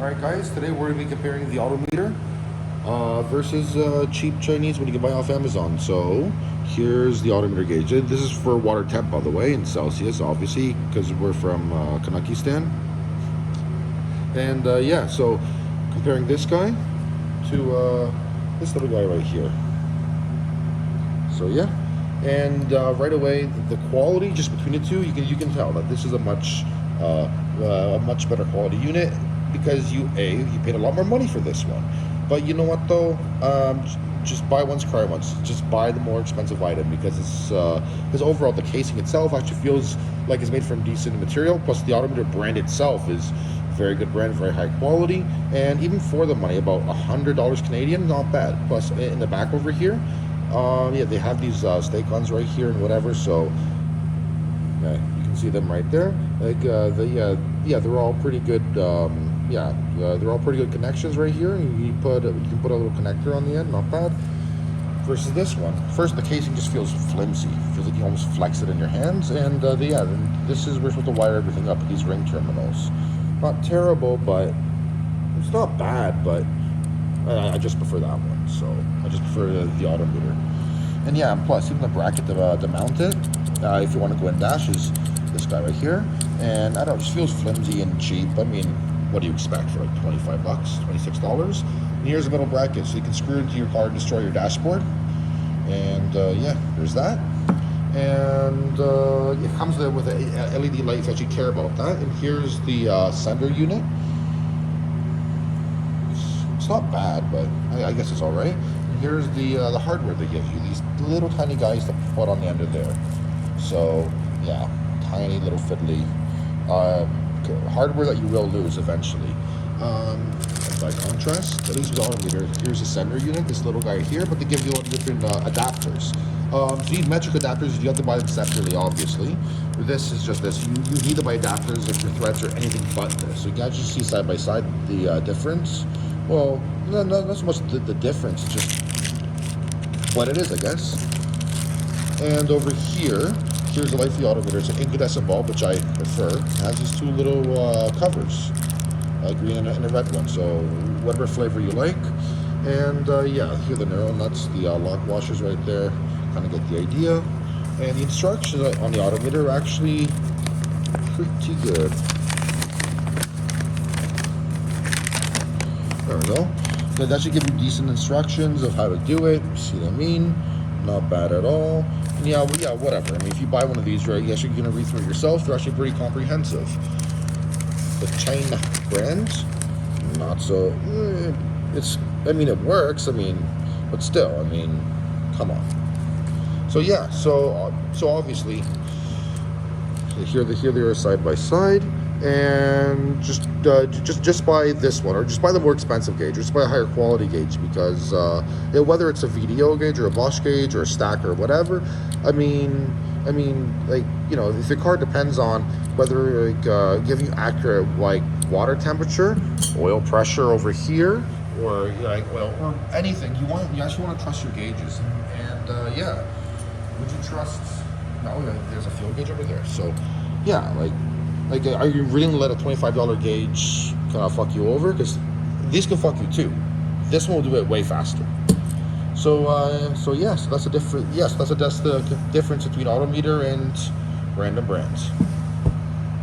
Alright guys, today we're going to be comparing the Auto Meter versus cheap Chinese when you can buy off Amazon. So here's the Auto Meter gauge. This is for water temp, by the way, in Celsius, obviously, because we're from Kanakistan. And yeah, so comparing this guy to this little guy right here. So yeah, and right away the quality just between the two, you can tell that this is a much better quality unit, because you paid a lot more money for this one. But you know what though, just buy once, cry once. Just buy the more expensive item, because it's because overall the casing itself actually feels like it's made from decent material. Plus the Auto Meter brand itself is very good brand, very high quality, and even for the money, about $100 Canadian, not bad. Plus in the back over here, yeah, they have these stake-ons right here and whatever. So yeah, you can see them right there. Like yeah, they're all pretty good. They're all pretty good connections right here. You can put a little connector on the end, not bad. Versus this one, first the casing just feels flimsy. Feels like you almost flex it in your hands. And yeah, this is, we're supposed to wire everything up with these ring terminals. Not terrible, but it's not bad. But I just prefer that one. So I just prefer the Auto Meter. And yeah, and plus even the bracket to mount it, if you want to go in dash, is this guy right here. And I don't know, it just feels flimsy and cheap. I mean, what do you expect for like 25 bucks, $26? And here's a middle bracket, so you can screw it into your car and destroy your dashboard. And yeah, there's that. And it comes with a LED light if you actually care about that. And here's the sender unit. It's not bad, but I guess it's all right. And here's the hardware they give you, these little tiny guys to put on the end of there. So yeah, tiny little fiddly hardware that you will lose eventually. By contrast, at least with Auto Meter, here's a sender unit, this little guy here, but they give you a lot of different adapters. So you need metric adapters, you have to buy them separately, obviously. This is just this. You need to buy adapters if your threads are anything but this. So you can actually see side by side the difference. Well, not so much the difference, it's just what it is, I guess. And over here, here's the light for the Auto Meter. It's an incandescent bulb, which I prefer. It has these two little covers, a green and a red one, so whatever flavor you like. And yeah, here are the neural nuts, the lock washers right there. Kind of get the idea. And the instructions on the Auto Meter are actually pretty good. There we go. So that should give you decent instructions of how to do it. See what I mean? Not bad at all. And yeah, well, yeah, whatever. I mean, if you buy one of these, right, you're actually going to read through it yourself. They're actually pretty comprehensive. The China brand, not so. I mean, it works. I mean, but still, I mean, come on. So yeah, so obviously, here they are side by side. And just buy this one, or just buy the more expensive gauge, or just buy a higher quality gauge, because whether it's a VDO gauge or a Bosch gauge or a stacker or whatever, I mean, like, you know, if your car depends on whether like giving you accurate like water temperature, oil pressure over here, or like oil or anything, you actually want to trust your gauges. And yeah, would you trust? No, there's a fuel gauge over there. So yeah, like, are you really gonna let a $25 gauge kind of fuck you over? Because these can fuck you too. This one will do it way faster. So yeah, so that's the difference between Auto Meter and random brands.